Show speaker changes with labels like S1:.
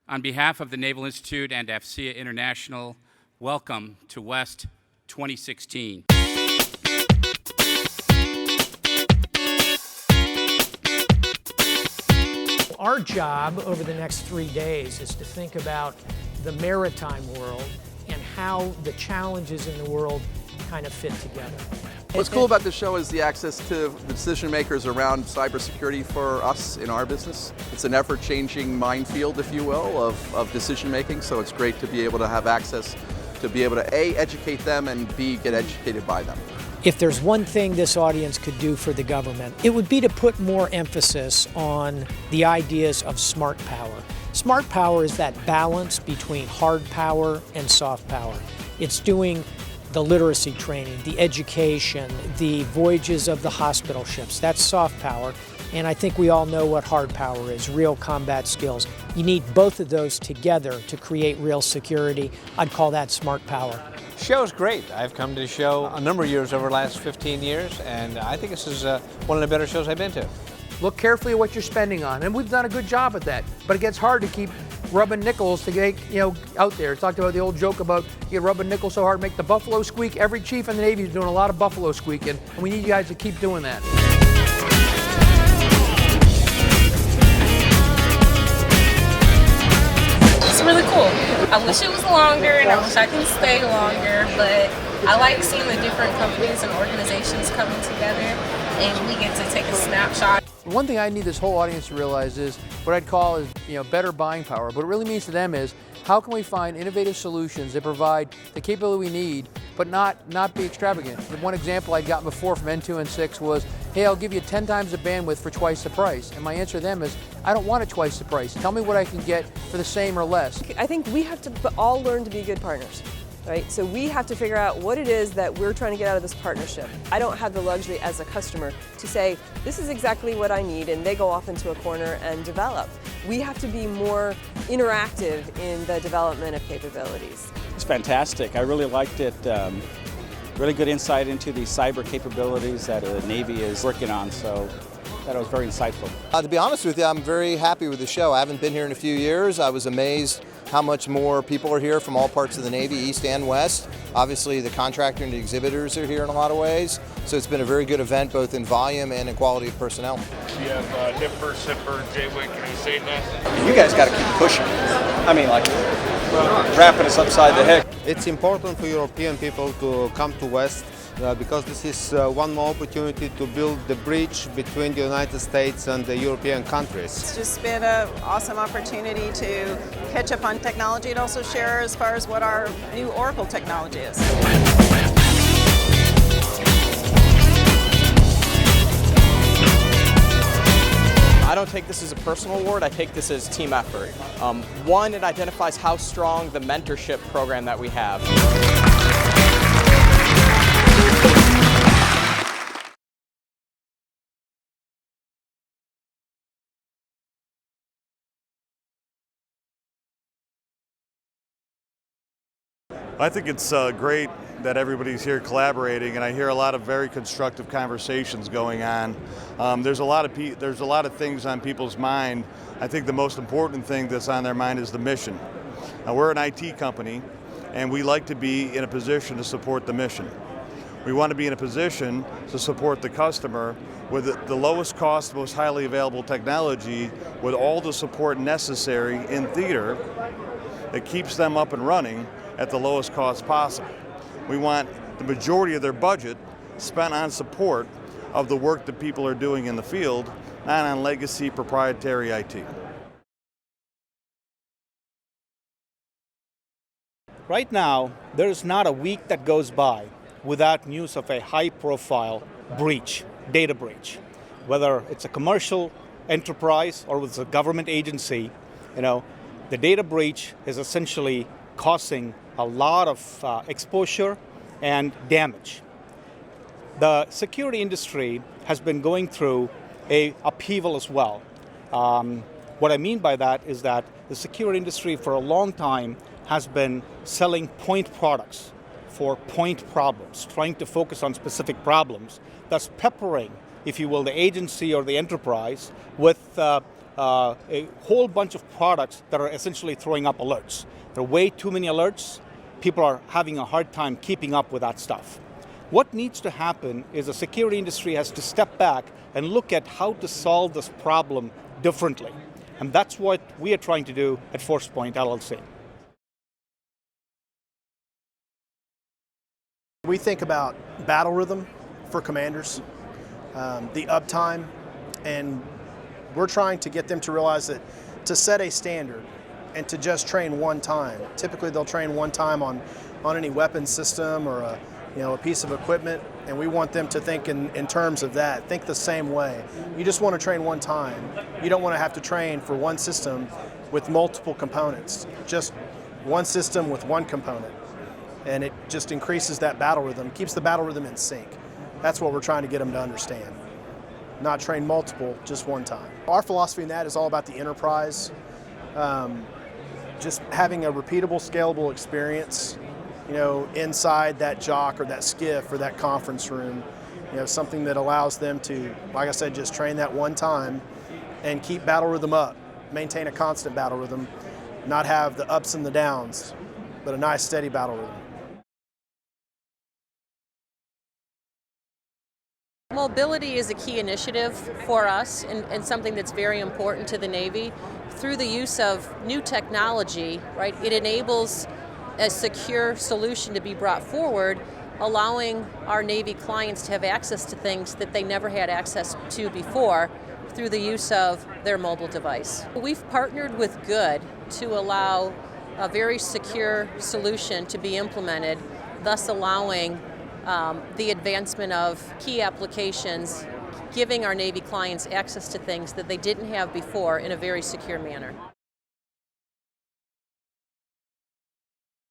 S1: On behalf of the Naval Institute and AFCEA International, welcome to West 2016.
S2: Our job over the next 3 days is to think about the maritime world and how the challenges in the world kind of fit together.
S3: What's cool about this show is the access to the decision makers around cybersecurity for us in our business. It's an ever-changing minefield, if you will, of decision making, so it's great to be able to have access to be able to A, educate them, and B, get educated by them.
S2: If there's one thing this audience could do for the government, it would be to put more emphasis on the ideas of smart power. Smart power is that balance between hard power and soft power. It's doing the literacy training, the education, the voyages of the hospital ships. That's soft power. And I think we all know what hard power is, real combat skills. You need both of those together to create real security. I'd call that smart power.
S4: Show's great. I've come to the show a number of years over the last 15 years, and I think this is one of the better shows I've been to.
S5: Look carefully at what you're spending on, and we've done a good job at that. But it gets hard to keep rubbing nickels to get out there. It's talked about the old joke about you rubbing nickels so hard, make the buffalo squeak. Every chief in the Navy is doing a lot of buffalo squeaking, and we need you guys to keep doing that.
S6: It's really cool. I wish it was longer and I wish I could stay longer, but I like seeing the different companies and organizations coming together and we get to take a snapshot.
S5: One thing I need this whole audience to realize is what I'd call is better buying power. What it really means to them is how can we find innovative solutions that provide the capability we need but not be extravagant. The one example I'd gotten before from N2 and 6 was, hey, I'll give you 10 times the bandwidth for twice the price. And my answer to them is, I don't want it twice the price. Tell me what I can get for the same or less.
S7: I think we have to all learn to be good partners, right? So we have to figure out what it is that we're trying to get out of this partnership. I don't have the luxury as a customer to say, this is exactly what I need, and they go off into a corner and develop. We have to be more interactive in the development of capabilities.
S8: It's fantastic. I really liked it. Really good insight into the cyber capabilities that the Navy is working on, so that was very insightful.
S9: To be honest with you, I'm very happy with the show. I haven't been here in a few years. I was amazed how much more people are here from all parts of the Navy, East and West. Obviously, the contractor and the exhibitors are here in a lot of ways, so it's been a very good event, both in volume and in quality of personnel.
S10: You have Nipper, Sipper, Jaywick, and Usain.
S8: You guys got to keep pushing. I mean, like, wrapping us upside the head.
S11: It's important for European people to come to West because this is one more opportunity to build the bridge between the United States and the European countries.
S12: It's just been an awesome opportunity to catch up on technology and also share as far as what our new Oracle technology is.
S13: I don't take this as a personal award, I take this as team effort. One, it identifies how strong the mentorship program that we have.
S10: I think it's great that everybody's here collaborating, and I hear a lot of very constructive conversations going on. There's a lot of things on people's mind. I think the most important thing that's on their mind is the mission. Now, we're an IT company, and we like to be in a position to support the mission. We want to be in a position to support the customer with the lowest cost, most highly available technology, with all the support necessary in theater that keeps them up and running at the lowest cost possible. We want the majority of their budget spent on support of the work that people are doing in the field, not on legacy proprietary IT.
S8: Right now, there is not a week that goes by without news of a high-profile breach, data breach. Whether it's a commercial enterprise or it's a government agency, the data breach is essentially causing a lot of exposure and damage. The security industry has been going through an upheaval as well. What I mean by that is that the security industry for a long time has been selling point products for point problems, trying to focus on specific problems, thus peppering, if you will, the agency or the enterprise with a whole bunch of products that are essentially throwing up alerts. There are way too many alerts. People are having a hard time keeping up with that stuff. What needs to happen is the security industry has to step back and look at how to solve this problem differently. And that's what we are trying to do at ForcePoint LLC.
S14: We think about battle rhythm for commanders, the uptime, and we're trying to get them to realize that to set a standard and to just train one time. Typically they'll train one time on any weapon system or a piece of equipment, and we want them to think in terms of that. Think the same way. You just want to train one time. You don't want to have to train for one system with multiple components. Just one system with one component. And it just increases that battle rhythm, keeps the battle rhythm in sync. That's what we're trying to get them to understand. Not train multiple, just one time. Our philosophy in that is all about the enterprise. Just having a repeatable, scalable experience, inside that JOC or that SCIF or that conference room, something that allows them to, like I said, just train that one time and keep battle rhythm up, maintain a constant battle rhythm, not have the ups and the downs, but a nice steady battle rhythm.
S15: Mobility is a key initiative for us and something that's very important to the Navy. Through the use of new technology, right, it enables a secure solution to be brought forward, allowing our Navy clients to have access to things that they never had access to before through the use of their mobile device. We've partnered with Good to allow a very secure solution to be implemented, thus allowing the advancement of key applications, giving our Navy clients access to things that they didn't have before in a very secure manner.